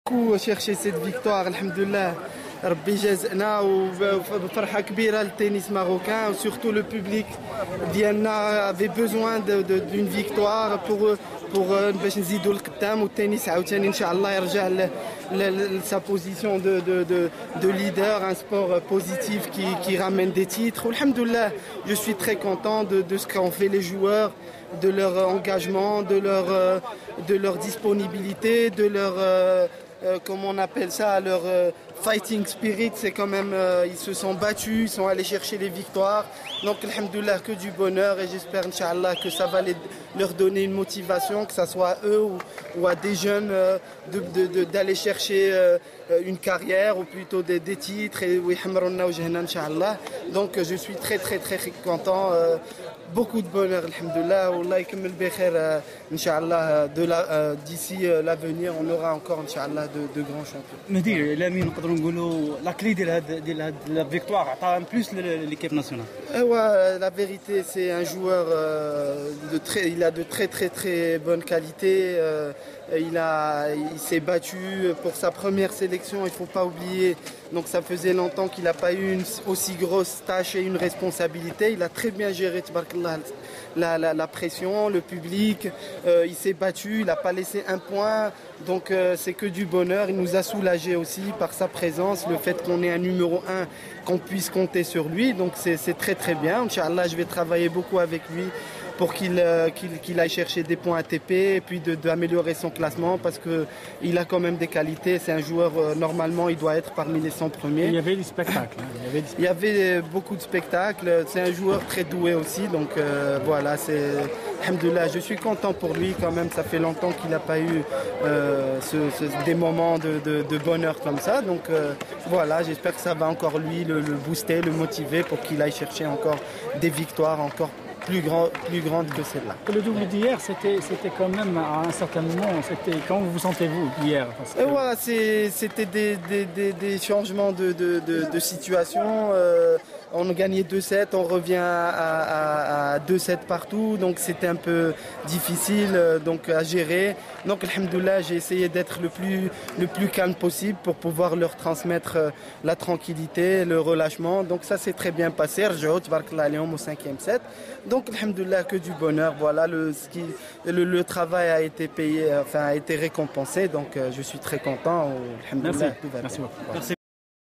beaucoup cherché cette victoire, alhamdoulilah. ربي جازنا وفرحة كبيرة للتنس marocain, surtout le public ديالنا avait besoin d'une victoire pour باش نزيدوا لقدام والتنس عاوتاني ان شاء الله يرجع sa position de leader, un sport positif qui ramène des titres. Alhamdoulilah, je suis très content de ce qu'ont fait les joueurs, de leur engagement, de leur disponibilité, de leur comment on appelle ça, leur fighting spirit. C'est quand même, ils se sont battus, ils sont allés chercher les victoires. Donc, alhamdoulilah, que du bonheur, et j'espère, Inch'Allah, que ça va leur donner une motivation, que ce soit à eux ou à des jeunes d'aller chercher une carrière ou plutôt des titres. Et donc, je suis très, très, très content. Beaucoup de bonheur, alhamdoulilah. Wallah yakmel bikhair, Inch'Allah, d'ici l'avenir, on aura encore, Inch'Allah, de grands champions. مهدي لامين نقدروا نقولوا لا كلي ديال هاد لا فيكتوار عطاها ان بلوس ليكيب ناسيونال. La vérité, c'est un joueur il a de très très très bonnes qualités. Il s'est battu pour sa première sélection, il ne faut pas oublier. Donc ça faisait longtemps qu'il n'a pas eu une aussi grosse tâche et une responsabilité. Il a très bien géré la pression, le public. Il s'est battu, il n'a pas laissé un point. Donc c'est que du bonheur. Il nous a soulagés aussi par sa présence, le fait qu'on ait un numéro 1, qu'on puisse compter sur lui. Donc c'est très très bien. Inch'Allah, je vais travailler beaucoup avec lui pour qu'il aille chercher des points ATP et puis d'améliorer son classement parce qu'il a quand même des qualités. C'est un joueur, normalement, il doit être parmi les 100 premiers. Il y avait du spectacle. Il y avait beaucoup de spectacles. C'est un joueur très doué aussi. Donc voilà, alhamdoulilah, je suis content pour lui quand même. Ça fait longtemps qu'il n'a pas eu des moments de bonheur comme ça. Donc voilà, j'espère que ça va encore lui le booster, le motiver pour qu'il aille chercher encore des victoires encore plus grande que celle-là. Le double d'hier, c'était quand même à un certain moment, comment vous sentez-vous hier? Et voilà, c'était des changements de situation. On a gagné 2-7, on revient à 2-7 partout, donc c'était un peu difficile donc, à gérer. Donc, alhamdoulilah, j'ai essayé d'être le plus calme possible pour pouvoir leur transmettre la tranquillité, le relâchement. Donc ça s'est très bien passé. Au 5e set. Donc, alhamdoulilah, que du bonheur. Voilà, le travail a été payé, enfin a été récompensé. Donc, je suis très content. Merci. Merci beaucoup. Merci.